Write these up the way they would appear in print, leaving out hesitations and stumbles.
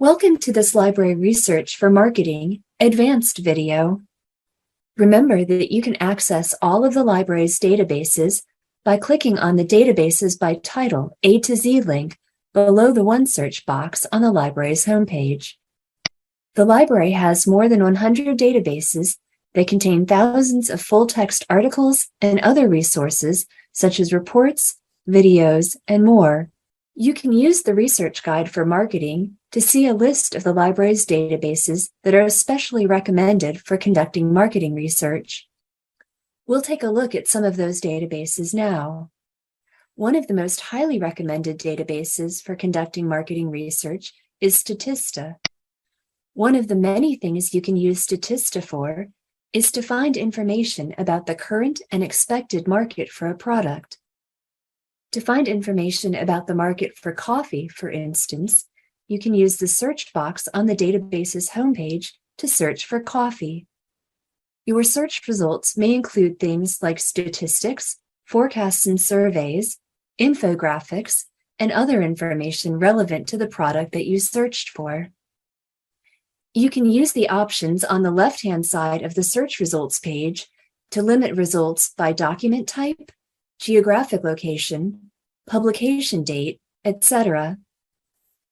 Welcome to this Library Research for Marketing Advanced video. Remember that you can access all of the library's databases by clicking on the Databases by Title A to Z link below the OneSearch box on the library's homepage. The library has more than 100 databases that contain thousands of full-text articles and other resources such as reports, videos, and more. You can use the Research Guide for Marketing to see a list of the library's databases that are especially recommended for conducting marketing research. We'll take a look at some of those databases now. One of the most highly recommended databases for conducting marketing research is Statista. One of the many things you can use Statista for is to find information about the current and expected market for a product. To find information about the market for coffee, for instance, you can use the search box on the database's homepage to search for coffee. Your search results may include things like statistics, forecasts and surveys, infographics, and other information relevant to the product that you searched for. You can use the options on the left-hand side of the search results page to limit results by document type, geographic location, publication date, etc.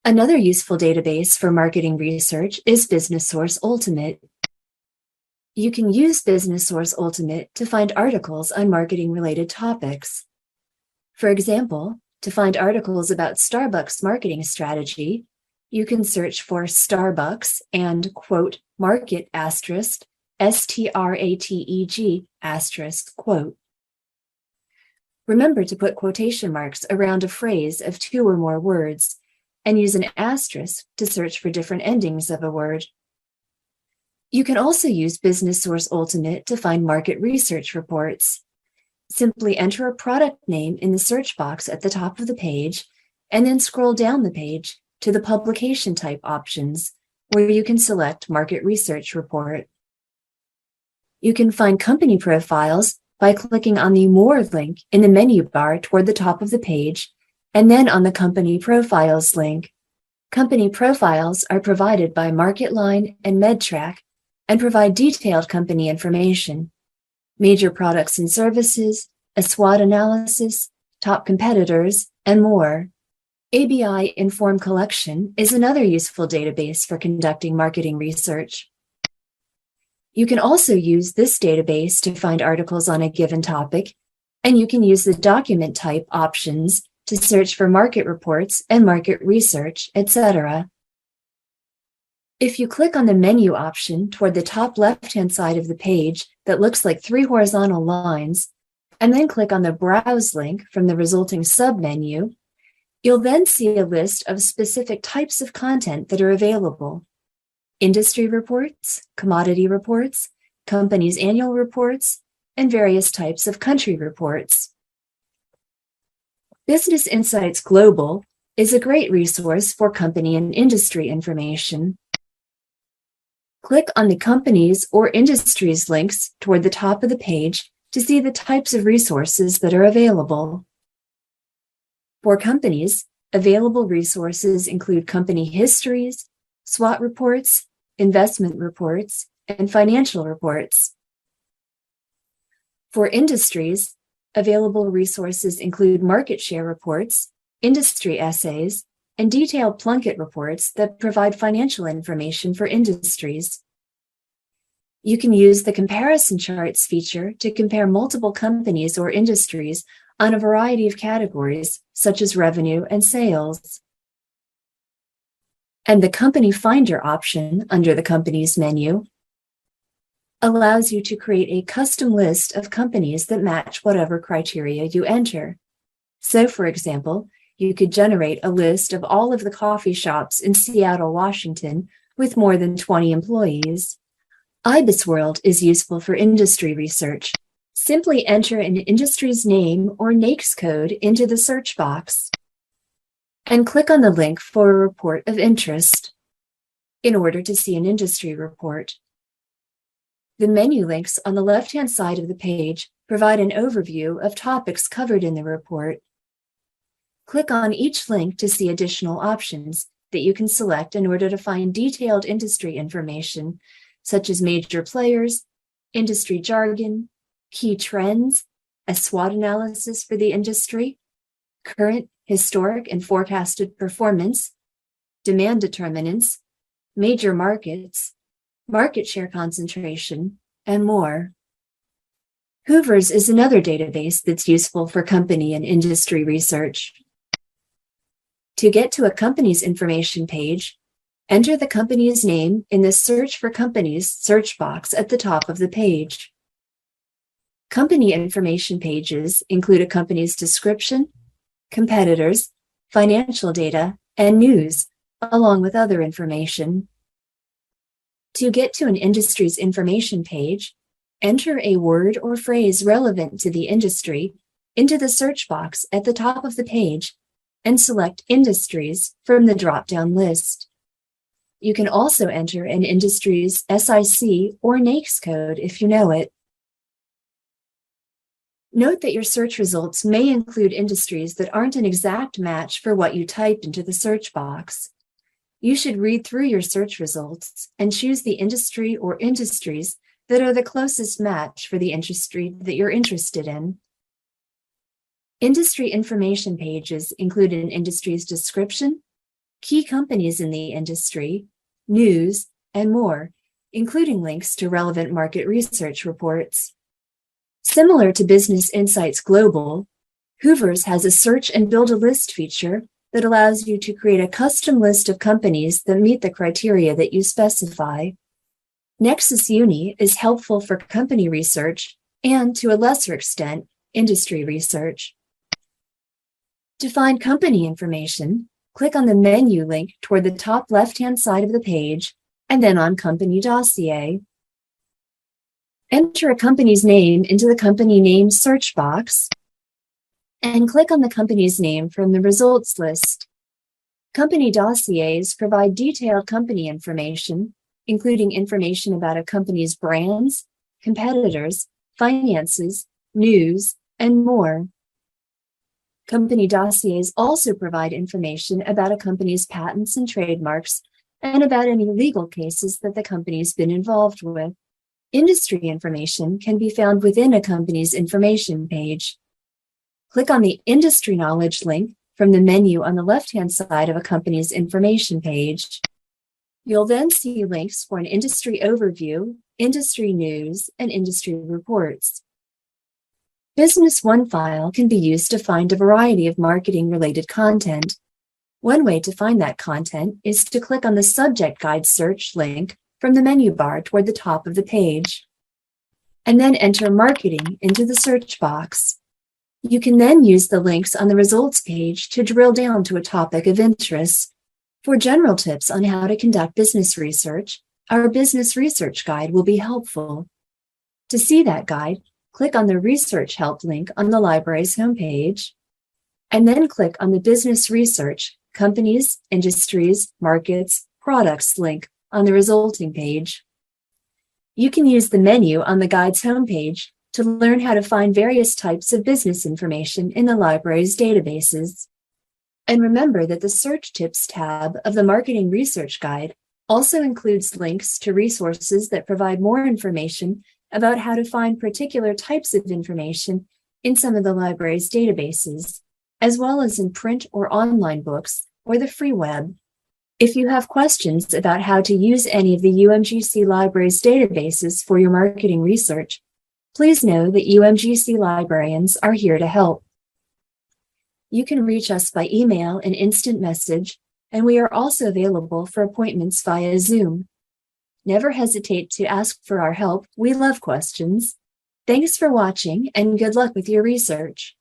Another useful database for marketing research is BusinessSource Ultimate. You can use BusinessSource Ultimate to find articles on marketing-related topics. For example, to find articles about Starbucks marketing strategy, you can search for Starbucks and, quote, market asterisk, STRATEG asterisk, quote. Remember to put quotation marks around a phrase of 2 or more words and use an asterisk to search for different endings of a word. You can also use BusinessSource Ultimate to find market research reports. Simply enter a product name in the search box at the top of the page and then scroll down the page to the publication type options where you can select Market Research Report. You can find company profiles by clicking on the More link in the menu bar toward the top of the page, and then on the Company Profiles link. Company profiles are provided by MarketLine and MedTrack and provide detailed company information, major products and services, a SWOT analysis, top competitors, and more. ABI Inform Collection is another useful database for conducting marketing research. You can also use this database to find articles on a given topic, and you can use the document type options to search for market reports and market research, etc. If you click on the menu option toward the top left-hand side of the page that looks like 3 horizontal lines, and then click on the Browse link from the resulting submenu, you'll then see a list of specific types of content that are available. Industry reports, commodity reports, companies' annual reports, and various types of country reports. Business Insights Global is a great resource for company and industry information. Click on the companies or industries links toward the top of the page to see the types of resources that are available. For companies, available resources include company histories, SWOT reports, investment reports, and financial reports. For industries, available resources include market share reports, industry essays, and detailed Plunkett reports that provide financial information for industries. You can use the Comparison Charts feature to compare multiple companies or industries on a variety of categories, such as revenue and sales. And the Company Finder option under the Companies menu allows you to create a custom list of companies that match whatever criteria you enter. So, for example, you could generate a list of all of the coffee shops in Seattle, Washington, with more than 20 employees. IBISWorld is useful for industry research. Simply enter an industry's name or NAICS code into the search box and click on the link for a report of interest in order to see an industry report. The menu links on the left-hand side of the page provide an overview of topics covered in the report. Click on each link to see additional options, that you can select in order to find detailed industry information, such as major players, industry jargon, key trends, a SWOT analysis for the industry, current, historic, and forecasted performance, demand determinants, major markets, market share concentration, and more. Hoover's is another database that's useful for company and industry research. To get to a company's information page, enter the company's name in the Search for Companies search box at the top of the page. Company information pages include a company's description, competitors, financial data, and news, along with other information. To get to an industry's information page, enter a word or phrase relevant to the industry into the search box at the top of the page and select Industries from the drop-down list. You can also enter an industry's SIC or NAICS code if you know it. Note that your search results may include industries that aren't an exact match for what you typed into the search box. You should read through your search results and choose the industry or industries that are the closest match for the industry that you're interested in. Industry information pages include an industry's description, key companies in the industry, news, and more, including links to relevant market research reports. Similar to Business Insights Global, Hoover's has a search and build a list feature that allows you to create a custom list of companies that meet the criteria that you specify. Nexus Uni is helpful for company research and, to a lesser extent, industry research. To find company information, click on the menu link toward the top left-hand side of the page and then on Company Dossier. Enter a company's name into the company name search box and click on the company's name from the results list. Company dossiers provide detailed company information, including information about a company's brands, competitors, finances, news, and more. Company dossiers also provide information about a company's patents and trademarks and about any legal cases that the company's been involved with. Industry information can be found within a company's information page. Click on the Industry Knowledge link from the menu on the left-hand side of a company's information page. You'll then see links for an industry overview, industry news, and industry reports. Business OneFile can be used to find a variety of marketing-related content. One way to find that content is to click on the Subject Guide Search link from the menu bar toward the top of the page, and then enter Marketing into the search box. You can then use the links on the results page to drill down to a topic of interest. For general tips on how to conduct business research, our Business Research Guide will be helpful. To see that guide, click on the Research Help link on the library's homepage, and then click on the Business Research, Companies, Industries, Markets, Products link on the resulting page. You can use the menu on the guide's homepage to learn how to find various types of business information in the library's databases. And remember that the Search Tips tab of the Marketing Research Guide also includes links to resources that provide more information about how to find particular types of information in some of the library's databases, as well as in print or online books or the free web. If you have questions about how to use any of the UMGC Library's databases for your marketing research, please know that UMGC librarians are here to help. You can reach us by email and instant message, and we are also available for appointments via Zoom. Never hesitate to ask for our help. We love questions. Thanks for watching, and good luck with your research.